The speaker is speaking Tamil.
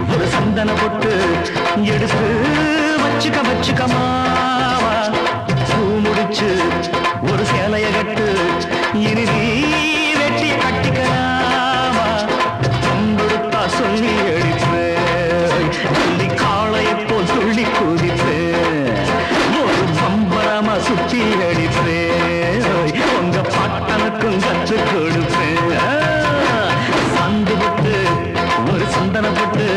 ஒரு சந்தன பொட்டு எடுத்து வச்சுக்கமா பூ முடிச்சு ஒரு சேலைய கட்டு இனி நீ வெட்டிய கட்டிக்கலாமா கொம்பெடுத்தா சொல்லி அடிப்பேன் சொல்லி காளையை போல் துள்ளி குதிப்பேன் ஒரு பம்பரமா சுத்தி அடிப்பேன் உங்க பாட்டனுக்கும் கற்றுக் கொடுப்பேன் சந்து போட்டு ஒரு சந்தன போட்டு